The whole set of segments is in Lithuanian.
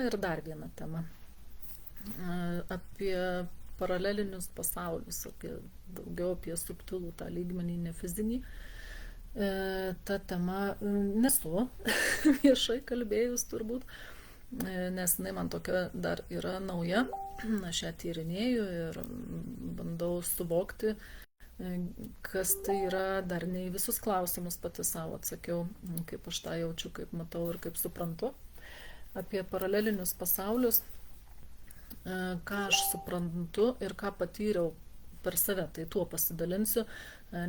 ir dar viena tema. Apie paralelinius pasaulius, daugiau apie subtilų tą lygmenį, ne fizinį. Ta tema nesu viešai kalbėjus turbūt, nes jinai man tokia dar yra nauja. Aš ją tyrinėju ir bandau suvokti, kas tai yra, dar ne į visus klausimus pati savo atsakiau, kaip aš tą jaučiu, kaip matau ir kaip suprantu. Apie paralelinius pasaulius, ką aš suprantu ir ką patyriau per save, tai tuo pasidalinsiu,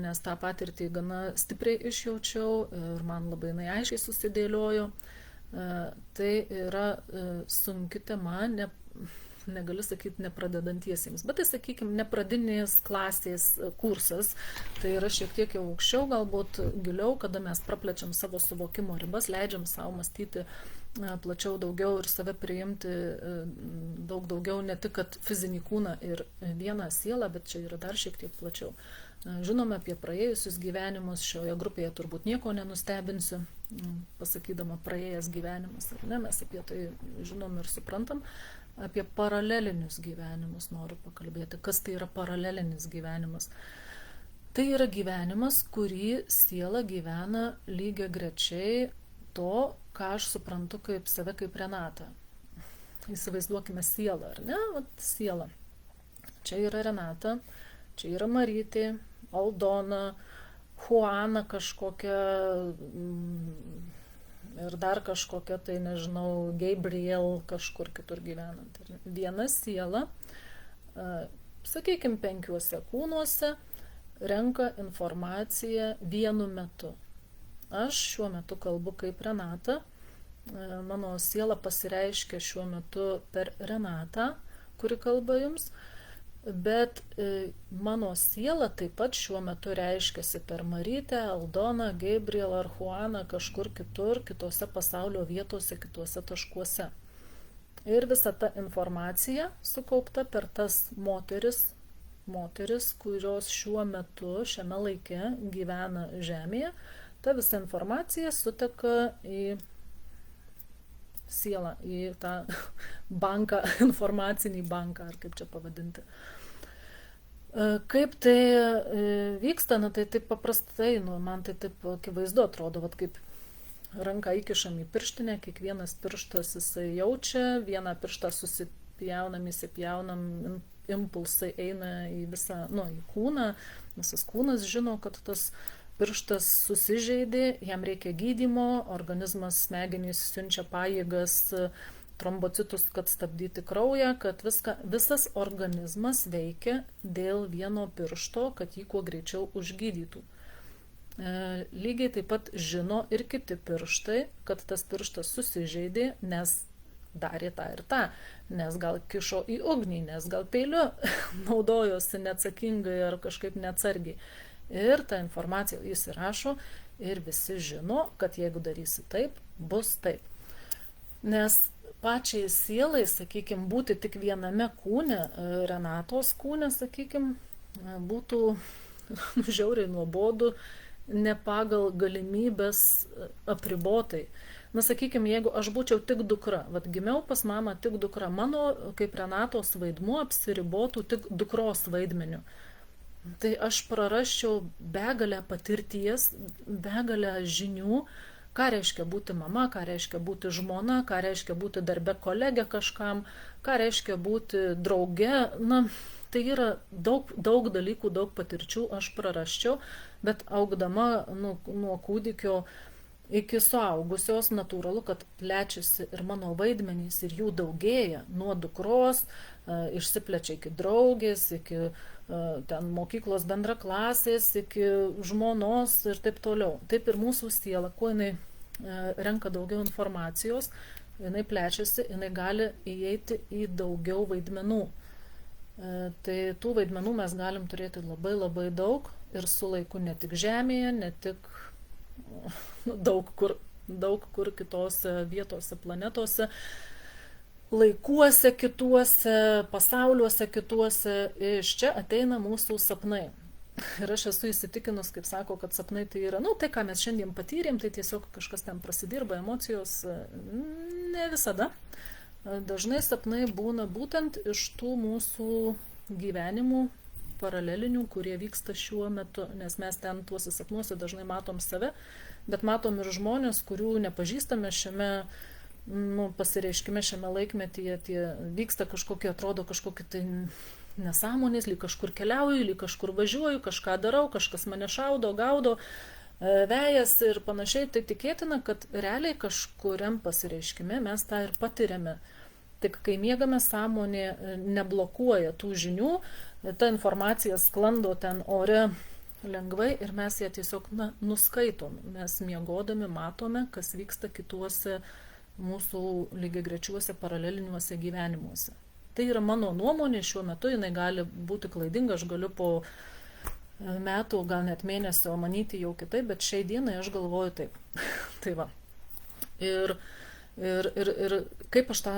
nes tą patirtį gana stipriai išjaučiau ir man labai aiškiai susidėliojo. Tai yra sunki tema, negaliu sakyti nepradedantiesiems, bet tai, sakykime, nepradinės klasės kursas, tai yra šiek tiek jau aukščiau, galbūt giliau, kada mes praplečiam savo suvokimo ribas, leidžiam savo mąstyti plačiau, daugiau ir save priimti daug daugiau, ne tik kad fizinį kūną ir vieną sielą, bet čia yra dar šiek tiek plačiau. Žinome apie praėjusius gyvenimus, šioje grupėje turbūt nieko nenustebinsiu, pasakydama praėjęs gyvenimas, ar ne, mes apie tai žinom ir suprantam. Apie paralelinius gyvenimus noriu pakalbėti. Kas tai yra paralelinis gyvenimas? Tai yra gyvenimas, kurį siela gyvena lygiai grečiai to, ką aš suprantu kaip save, kaip Renata. Įsivaizduokime sielą, ar ne? Vat siela. Čia yra Renata, čia yra Marytė, Aldona, Juana kažkokia ir dar kažkokia, tai nežinau, Gabriel kažkur kitur gyvenant. Viena siela, sakykime, 5 kūnuose renka informaciją vienu metu. Aš šiuo metu kalbu kaip Renata, mano siela pasireiškia šiuo metu per Renatą, kuri kalba jums, bet mano siela taip pat šiuo metu reiškiasi per Marytę, Aldoną, Gabriel ar Juaną kažkur kitur, kitose pasaulio vietose, kitose taškuose. Ir visa ta informacija sukaupta per tas moteris, kurios šiuo metu, šiame laike gyvena Žemėje, ta visa informacija suteka į sielą, į tą banką, informacinį banką, ar kaip čia pavadinti. Kaip tai vyksta, tai taip paprastai, man tai taip akivaizdu atrodo, kaip ranką įkišam į pirštinę, kiekvienas pirštas jisai jaučia, vieną pirštą susipjaunam, įsipjaunam, impulsai eina į visą, į kūną, visas kūnas žino, kad tas pirštas susižeidė, jam reikia gydymo, organizmas, smegenys siunčia pajėgas, trombocitus, kad stabdyti kraują, kad visas organizmas veikia dėl vieno piršto, kad jį kuo greičiau užgydytų. Lygiai taip pat žino ir kiti pirštai, kad tas pirštas susižeidė, nes darė tą ir tą, nes gal kišo į ugnį, nes gal peiliu naudojosi neatsakingai ar kažkaip neatsargiai. Ir tą informaciją jis įrašo ir visi žino, kad jeigu darysi taip, bus taip. Nes pačiai sielai, sakykime, būti tik viename kūne, Renatos kūne, sakykime, būtų žiauriai nuobodu, ne pagal galimybės apribotai. Sakykime, jeigu aš būčiau tik dukra, gimiau pas mamą tik dukra, mano kaip Renatos vaidmuo apsiribotų tik dukros vaidmeniu. Tai aš prarasčiau begalę patirties, begalę žinių, ką reiškia būti mama, ką reiškia būti žmona, ką reiškia būti darbe kolegė kažkam, ką reiškia būti drauge. Tai yra daug dalykų, daug patirčių aš prarasčiau, bet augdama nuo kūdikio iki suaugusios natūralu, kad plečiasi ir mano vaidmenys ir jų daugėja. Nuo dukros išsiplečia iki draugės, iki ten mokyklos bendraklasės, iki žmonos ir taip toliau. Taip ir mūsų siela, kuo jinai renka daugiau informacijos, jinai plečiasi, jinai gali įeiti į daugiau vaidmenų. Tai tų vaidmenų mes galim turėti labai labai daug ir su laiku ne tik Žemėje, ne tik daug kur kitose vietose, planetose, laikuose kituose, pasauliuose kituose. Iš čia ateina mūsų sapnai. Ir aš esu įsitikinus, kaip sako, kad sapnai tai yra, tai ką mes šiandien patyrėm, tai tiesiog kažkas ten prasidirba, emocijos, ne visada. dažnai sapnai būna būtent iš tų mūsų gyvenimų paralelinių, kurie vyksta šiuo metu, nes mes ten tuose sapnuose dažnai matom save, bet matom ir žmonės, kurių nepažįstame šiame pasireiškime, šiame laikmetyje, tie vyksta kažkokie, atrodo kažkokie tai nesąmonės, lyg kažkur keliauju, lyg kažkur važiuoju, kažką darau, kažkas mane šaudo, gaudo, vejas ir panašiai. Tai tikėtina, kad realiai kažkuriam pasireiškime mes tą ir patiriame. Tik kai miegame, sąmonė neblokuoja tų žinių, ta informacija sklando ten ore lengvai ir mes ją tiesiog nuskaitom. Mes miegodami matome, kas vyksta kituose mūsų lygiagrečiuose paraleliniuose gyvenimuose. Tai yra mano nuomonė šiuo metu, jinai gali būti klaidinga, aš galiu po metų, gal net mėnesio manyti jau kitaip, bet šiai dienai aš galvoju taip. Tai va. Ir kaip aš tą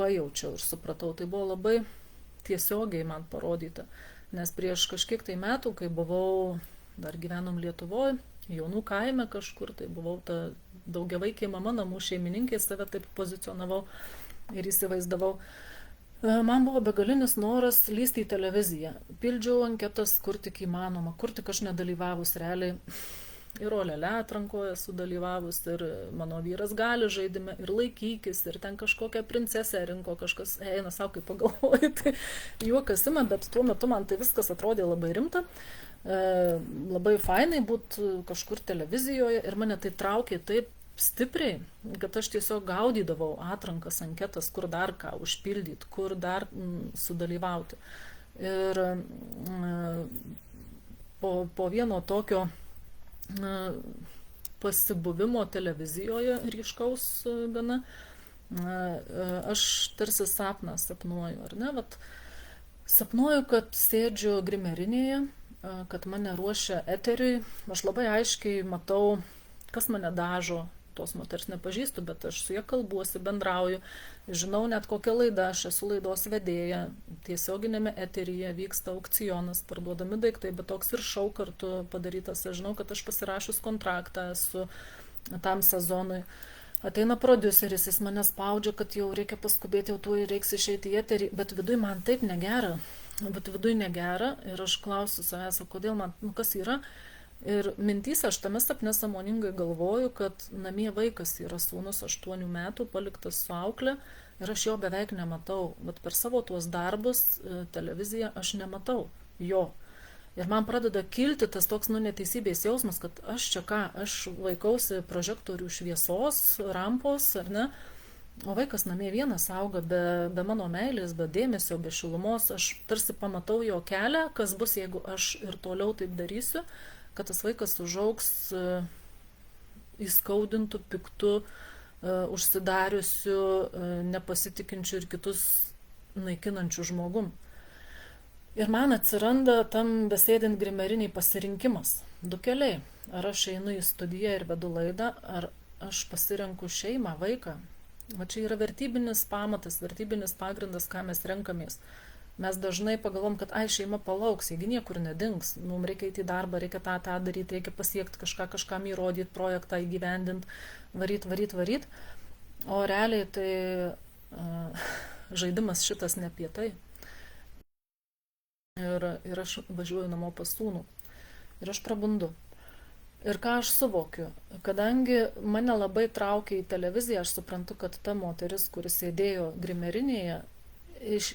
pajaučiau ir supratau, tai buvo labai tiesiogiai man parodyta. Nes prieš kažkiek tai metų, kai buvau, dar gyvenom Lietuvoje, jaunų kaime kažkur, tai buvau ta daugiavaikė mama, namų šeimininkė, save taip pozicionavau ir įsivaizdavau. Man buvo begalinis noras lysti į televiziją. Pildžiau anketas, kur tik įmanoma, kur tik aš nedalyvavus realiai. Ir Olele atrankoje sudalyvavus, ir mano vyras gali žaidime, ir Laikykis, ir ten kažkokią princesę rinko, kažkas eina savo, kaip pagalvoju, tai juokas ima, bet tuo metu man tai viskas atrodė labai rimta. Labai fainai būti kažkur televizijoje ir mane tai traukė taip stipriai, kad aš tiesiog gaudydavau atrankas, anketas, kur dar ką užpildyti, kur dar sudalyvauti. Ir po vieno tokio pasibuvimo televizijoje ryškaus gana, aš tarsi sapną sapnuoju, ar ne? Vat, sapnuoju, kad sėdžiu grimerinėje, kad mane ruošia eteriui, aš labai aiškiai matau, kas mane dažo, tos moters nepažįstu, bet aš su ja kalbuosi, bendrauju, žinau net kokią laidą, aš esu laidos vedėja, tiesioginėme eteryje vyksta aukcionas, parduodami daiktai, bet toks ir šou kartu padarytas, aš žinau, kad aš pasirašius kontraktą su tam sezonui. Ateina prodiuseris, jis mane spaudžia, kad jau reikia paskubėti, jau tuoj reiks išeiti į eterį, bet viduj man taip negera, ir aš klausiu savęs, kodėl man, kas yra. Ir mintys aš tame sapne sąmoningai galvoju, kad namie vaikas yra sūnus 8 metų, paliktas su aukle ir aš jo beveik nematau. Bet per savo tuos darbus televiziją aš nematau jo. Ir man pradeda kilti tas toks neteisybės jausmas, kad aš čia ką, aš vaikausi prožektorių šviesos, rampos, ar ne? O vaikas namie vienas auga be mano meilės, be dėmesio, be šilumos. Aš tarsi pamatau jo kelią, kas bus, jeigu aš ir toliau taip darysiu, kad tas vaikas užaugs įskaudintų, piktų, užsidariusių, nepasitikinčių ir kitus naikinančių žmogum. Ir man atsiranda tam besėdint grimeriniai pasirinkimas. 2 keliai. Ar aš einu į studiją ir vedu laidą, ar aš pasirenku šeimą, vaiką. Va čia yra vertybinis pamatas, vertybinis pagrindas, ką mes renkamės. Mes dažnai pagalvom, kad šeima palauks, jeigu niekur nedings. Mums reikia eiti į darbą, reikia tą daryti, reikia pasiekti kažkam įrodyti, projektą įgyvendinti, varyt. O realiai tai žaidimas šitas ne apie tai. Ir aš važiuoju namo pas sūnų. Ir aš prabundu. Ir ką aš suvokiu? Kadangi mane labai traukia į televiziją, aš suprantu, kad ta moteris, kuris sėdėjo grimerinėje,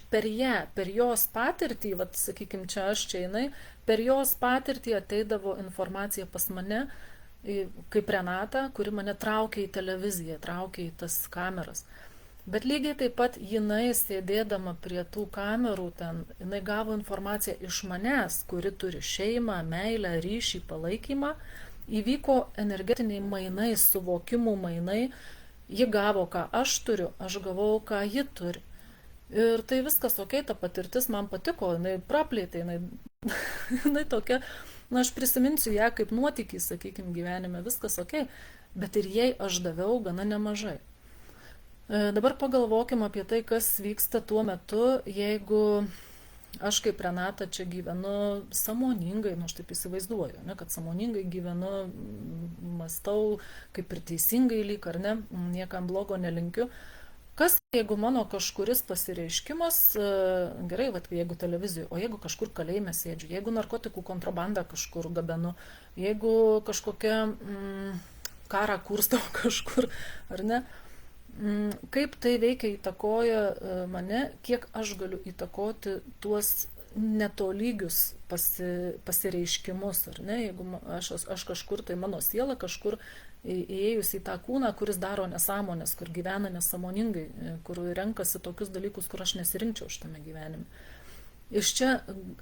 per ją, per jos patirtį, vat, sakykime, čia aš, čia jinai, per jos patirtį ateidavo informacija pas mane, kaip Renata, kuri mane traukia į televiziją, traukia į tas kameras. Bet lygiai taip pat jinai, sėdėdama prie tų kamerų, jinai gavo informaciją iš manęs, kuri turi šeimą, meilę, ryšį, palaikymą. Įvyko energetiniai mainai, suvokimų mainai. Ji gavo, ką aš turiu, aš gavau, ką ji turi. Ir tai viskas okei, ta patirtis man patiko, jinai praplėtė, jinai tokia, aš prisiminsiu ją kaip nuotykį, sakykime, gyvenime, viskas okei, bet ir jai aš daviau gana nemažai. Dabar pagalvokim apie tai, kas vyksta tuo metu, jeigu aš kaip Renata čia gyvenu sąmoningai, aš taip įsivaizduoju, ne, kad sąmoningai gyvenu, mąstau kaip ir teisingai lyg, ar ne, niekam blogo nelinkiu. Kas jeigu mano kažkuris pasireiškimas, gerai, vat, jeigu televizijoje, o jeigu kažkur kalėjime sėdžiu, jeigu narkotikų kontrabandą kažkur gabenu, jeigu kažkokią karą kurstau kažkur, ar ne, kaip tai veikia įtakoja mane, kiek aš galiu įtakoti tuos netolygius pasireiškimus, ar ne, jeigu aš kažkur, tai mano siela kažkur įėjus į tą kūną, kuris daro nesąmonės, kur gyvena nesąmoningai, kur renkasi tokius dalykus, kur aš nesirinkčiau šitame gyvenime. Iš čia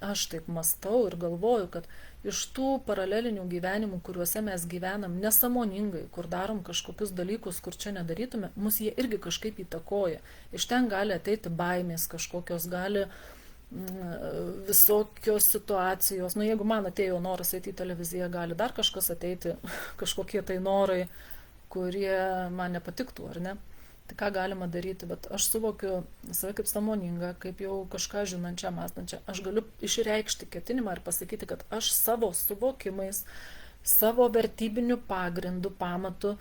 aš taip mastau ir galvoju, kad iš tų paralelinių gyvenimų, kuriuose mes gyvenam nesąmoningai, kur darom kažkokius dalykus, kur čia nedarytume, mus jie irgi kažkaip įtakoja. Iš ten gali ateiti baimės kažkokios, gali visokios situacijos. Nu, jeigu man atėjo noras eiti į televiziją, gali dar kažkas ateiti, kažkokie tai norai, kurie man nepatiktų, ar ne? Tai ką galima daryti, bet aš suvokiu save kaip sąmoningą, kaip jau kažką žinančią, mąstančią. Aš galiu išreikšti ketinimą ir pasakyti, kad aš savo suvokimais, savo vertybiniu pagrindu, pamatu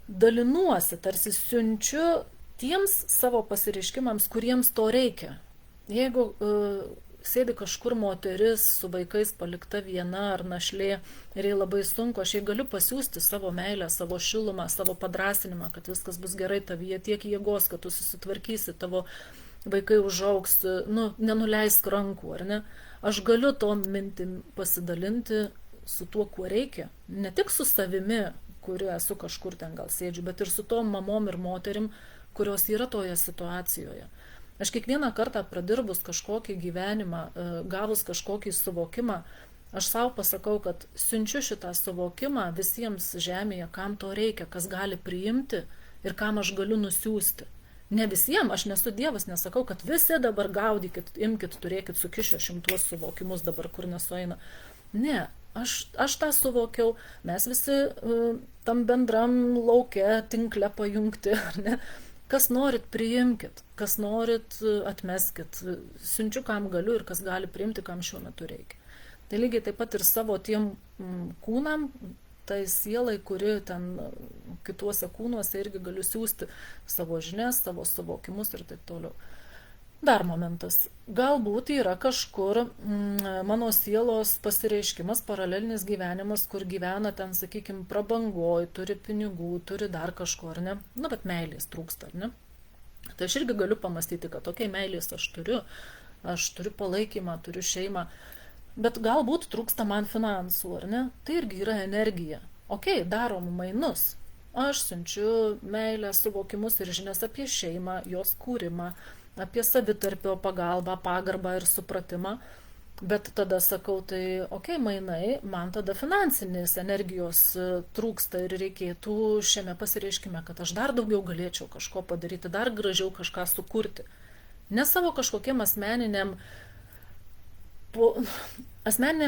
dalinuosi, tarsi siunčiu tiems savo pasireiškimams, kuriems to reikia. Jeigu sėdi kažkur moteris su vaikais palikta viena ar našlė ir jai labai sunku, aš jai galiu pasiūsti savo meilę, savo šilumą, savo padrasinimą, kad viskas bus gerai tavyje, tiek jėgos, kad tu susitvarkysi, tavo vaikai užaugs, nenuleisk rankų, ar ne? Aš galiu tom mintim pasidalinti su tuo, kuo reikia. Ne tik su savimi, kuri esu kažkur ten gal sėdžiu, bet ir su tom mamom ir moterim, kurios yra toje situacijoje. Aš kiekvieną kartą pradirbus kažkokį gyvenimą, gavus kažkokį suvokimą, aš savo pasakau, kad siunčiu šitą suvokimą visiems žemėje, kam to reikia, kas gali priimti ir kam aš galiu nusiųsti. Ne visiems, aš nesu Dievas, nesakau, kad visi dabar gaudykit, imkit, turėkit sukišę 100 suvokimus dabar, kur nesueina. Ne, aš tą suvokiau, mes visi tam bendram lauke, tinkle pajungti, ar ne? Kas norit, priimkit, kas norit, atmeskit, siunčiu, kam galiu ir kas gali priimti, kam šiuo metu reikia. Tai lygiai taip pat ir savo tiem kūnam, tai sielai, kuri ten kituose kūnuose irgi galiu siūsti savo žinias, savo suvokimus ir taip toliau. Dar momentas. Galbūt yra kažkur mano sielos pasireiškimas, paralelinis gyvenimas, kur gyvena ten, sakykime, prabangoj, turi pinigų, turi dar kažko, ar ne? Bet meilės trūksta, ar ne? Tai aš irgi galiu pamastyti, kad tokiai meilės aš turiu palaikymą, turiu šeimą, bet galbūt trūksta man finansų, ar ne? Tai irgi yra energija. Darom mainus. Aš siunčiu meilę, suvokimus ir žinias apie šeimą, jos kūrimą, apie savitarpio pagalbą, pagarbą ir supratimą, bet tada sakau, tai mainai, man tada finansinės energijos trūksta ir reikėtų šiame pasireiškime, kad aš dar daugiau galėčiau kažko padaryti, dar gražiau kažką sukurti. Ne savo kažkokiem asmeniniam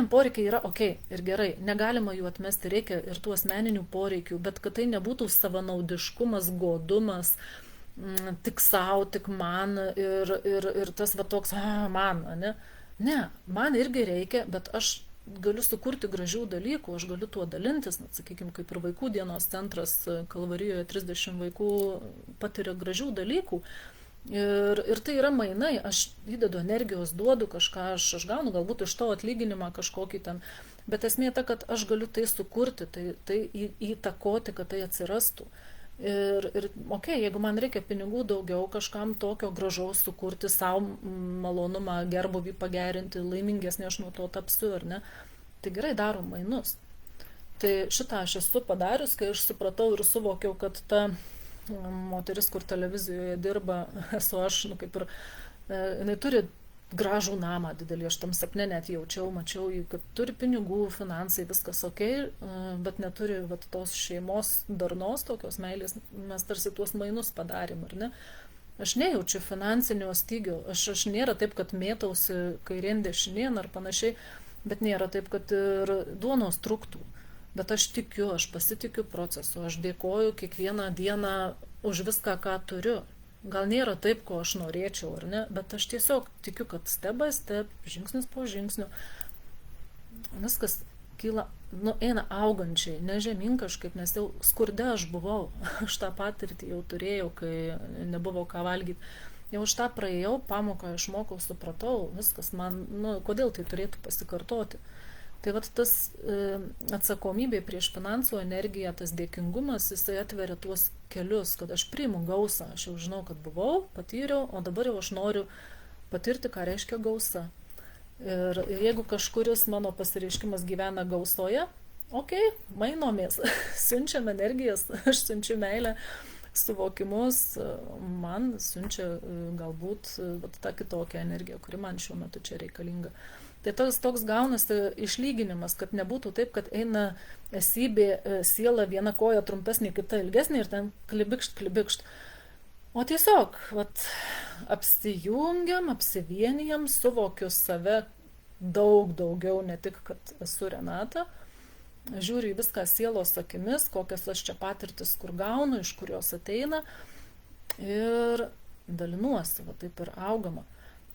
poreikiai yra ir gerai, negalima jų atmesti, reikia ir tų asmeninių poreikių, bet kad tai nebūtų savanaudiškumas, godumas, tik savo, tik man ir tas toks, man, ne? Ne, man irgi reikia, bet aš galiu sukurti gražių dalykų, aš galiu tuo dalintis, sakykime, kaip ir vaikų dienos centras Kalvarijoje 30 vaikų patiria gražių dalykų ir tai yra mainai, aš įdedu energijos, duodu kažką, aš gaunu galbūt iš to atlyginimą kažkokį ten, bet esmė ta, kad aš galiu tai sukurti, tai įtakoti, kad tai atsirastų. Ir jeigu man reikia pinigų daugiau, kažkam tokio gražaus sukurti, savo malonumą, gerbūvį pagerinti, laimingesnė aš nuo to tapsiu, ar ne? Tai gerai, darom mainus. Tai šitą aš esu padarius, kai aš supratau ir suvokiau, kad ta moteris, kur televizijoje dirba, esu aš, kaip ir, jinai turi gražų namą didelį, aš tam sapne net jaučiau, mačiau, kad turi pinigų, finansai, viskas bet neturi tos šeimos darnos, tokios meilės, mes tarsi tuos mainus padarėm, ar ne? Aš nejaučiu finansinio stygio, aš nėra taip, kad mėtausi kairien dešinien ar panašiai, bet nėra taip, kad ir duonos trūktų. Bet aš tikiu, aš pasitikiu procesu, aš dėkoju kiekvieną dieną už viską, ką turiu. Gal nėra taip, ko aš norėčiau, ar ne, bet aš tiesiog tikiu, kad step by step, žingsnis po žingsnio, viskas kyla, eina augančiai, ne žemyn kažkaip, nes jau skurde aš buvau, aš tą patirtį jau turėjau, kai nebuvo ką valgyti. Jau už tą praėjau, pamoką išmokau, supratau, viskas man, kodėl tai turėtų pasikartoti. Tai vat tas atsakomybė prieš finansų energiją, tas dėkingumas, jisai atveria tuos kelius, kad aš priimu gausą, aš jau žinau, kad buvau, patyriau, o dabar jau aš noriu patirti, ką reiškia gausa. Ir jeigu kažkuris mano pasireiškimas gyvena gausoje, mainomės, siunčiam energijas, aš siunčiu meilę, suvokimus, man siunčia galbūt tą kitokią energiją, kuri man šiuo metu čia reikalinga. Tai toks gaunasi išlyginimas, kad nebūtų taip, kad eina esybė, siela viena koja trumpesnė, kita ilgesnė ir ten klibikšt. O tiesiog, apsijungiam, apsivienijam, suvokiu save daug daugiau, ne tik, kad esu Renata, žiūriu į viską sielos akimis, kokias aš čia patirtis kur gaunu, iš kur jos ateina ir dalinuosi, taip ir augama.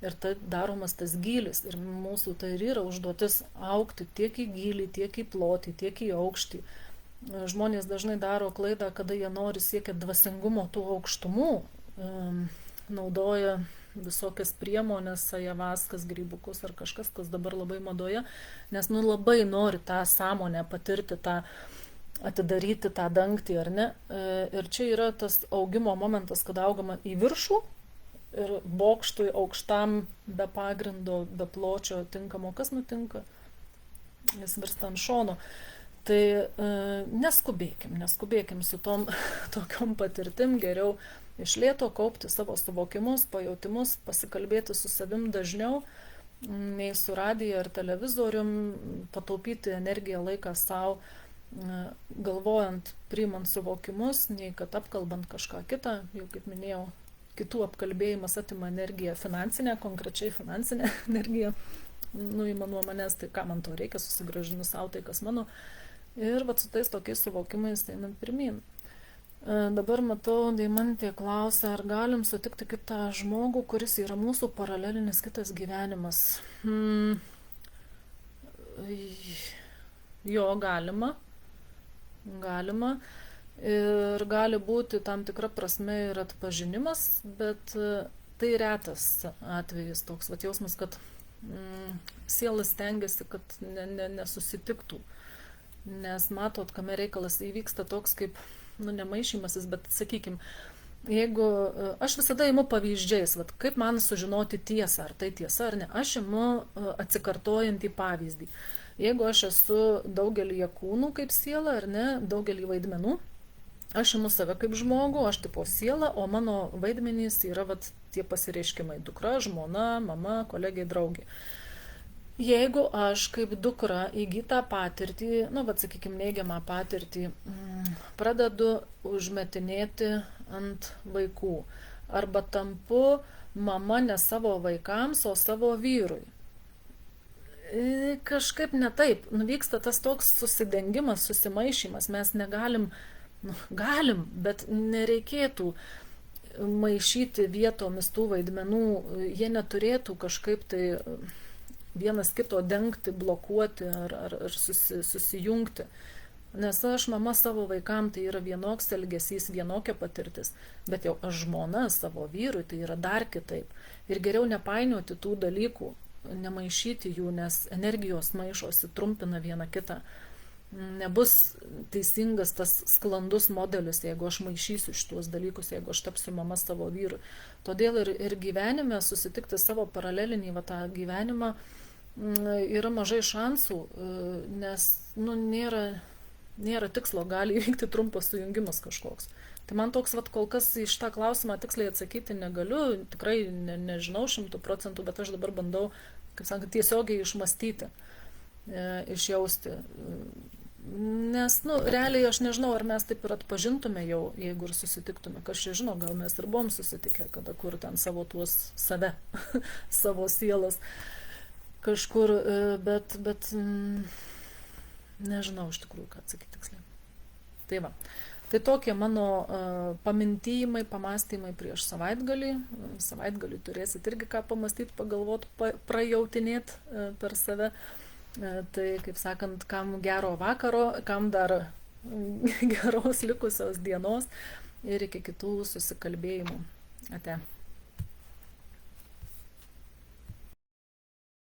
Ir tai daromas tas gylis. Ir mūsų tai ir yra užduotis augti tiek į gylį, tiek į plotį, tiek į aukštį. Žmonės dažnai daro klaidą, kada jie nori siekia dvasingumo tų aukštumų, naudoja visokias priemonės, ajavaskas, grybukus ar kažkas, kas dabar labai madoje, nes labai nori tą sąmonę patirti, tą atidaryti, tą dangtį, ar ne. Ir čia yra tas augimo momentas, kada augama į viršų, ir bokštui aukštam, be pagrindo, be pločio tinkamo, kas nutinka, jis virsta ant šono. Tai neskubėkim su tom tokiom patirtim, geriau iš lėto kaupti savo suvokimus, pajautimus, pasikalbėti su savim dažniau, nei su radija ar televizorium, pataupyti energiją, laiką savo, galvojant, priimant suvokimus, nei kad apkalbant kažką kitą, jau kaip minėjau, kitų apkalbėjimas atima energiją finansinę, konkrečiai finansinę energiją, nuima nuo manęs, tai ką man to reikia, susigrąžinu savo tai, kas mano. Ir su tais tokiais suvokimais einant pirmyn. Dabar matau, Deimantė klausia, ar galim sutikti kitą žmogų, kuris yra mūsų paralelinis kitas gyvenimas. Jo, galima. Ir gali būti tam tikra prasme ir atpažinimas, bet tai retas atvejis toks jausmas, kad siela stengiasi, kad nesusitiktų. Nes matot, kame reikalas įvyksta toks kaip, nemaišymasis, bet sakykim, jeigu aš visada imu pavyzdžiais, kaip man sužinoti tiesą, ar tai tiesa ar ne, aš imu atsikartojantį pavyzdį. Jeigu aš esu daugelį kūnų kaip siela, ar ne, daugelį vaidmenų, aš imu save kaip žmogų, aš tipo siela, o mano vaidmenys yra tie pasireiškimai: dukra, žmona, mama, kolegė, draugė. Jeigu aš kaip dukra įgytą patirtį, sakykime, neigiamą patirtį, pradedu užmetinėti ant vaikų, arba tampu mama ne savo vaikams, o savo vyrui. Kažkaip ne taip, vyksta tas toks susidengimas, susimaišymas, mes negalim, galim, bet nereikėtų maišyti vietomis tų vaidmenų, jie neturėtų kažkaip tai vienas kito dengti, blokuoti ar susijungti. Nes aš mama savo vaikam tai yra vienoks elgesys, vienokia patirtis, bet jau aš žmona savo vyrui tai yra dar kitaip. Ir geriau nepainioti tų dalykų, nemaišyti jų, nes energijos maišosi, trumpina vieną kitą. Nebus teisingas tas sklandus modelis, jeigu aš maišysiu šitos dalykus, jeigu aš tapsiu mama savo vyrui. Todėl ir gyvenime susitikti savo paralelinį tą gyvenimą yra mažai šansų, nes nėra tikslo, gali įvykti trumpas sujungimas kažkoks. Tai man toks kol kas iš tą klausimą tiksliai atsakyti negaliu, tikrai nežinau 100%, bet aš dabar bandau, kaip sakant, tiesiogiai išmastyti, išjausti. Nes, realiai aš nežinau, ar mes taip ir atpažintume jau, jeigu ir susitiktume. Kas čia žino, gal mes ir buvom susitikę, kada kur ten savo tuos save, savo sielas kažkur, bet nežinau iš tikrųjų, ką atsakyti tiksliai. Tai va. Tai tokie mano pamintymai, pamastymai prieš savaitgalį. Savaitgalį turėsit irgi ką pamastyti, pagalvoti, prajautinėti per save. Tai, kaip sakant, kam gero vakaro, kam dar geros likusios dienos ir iki kitų susikalbėjimų. Ate.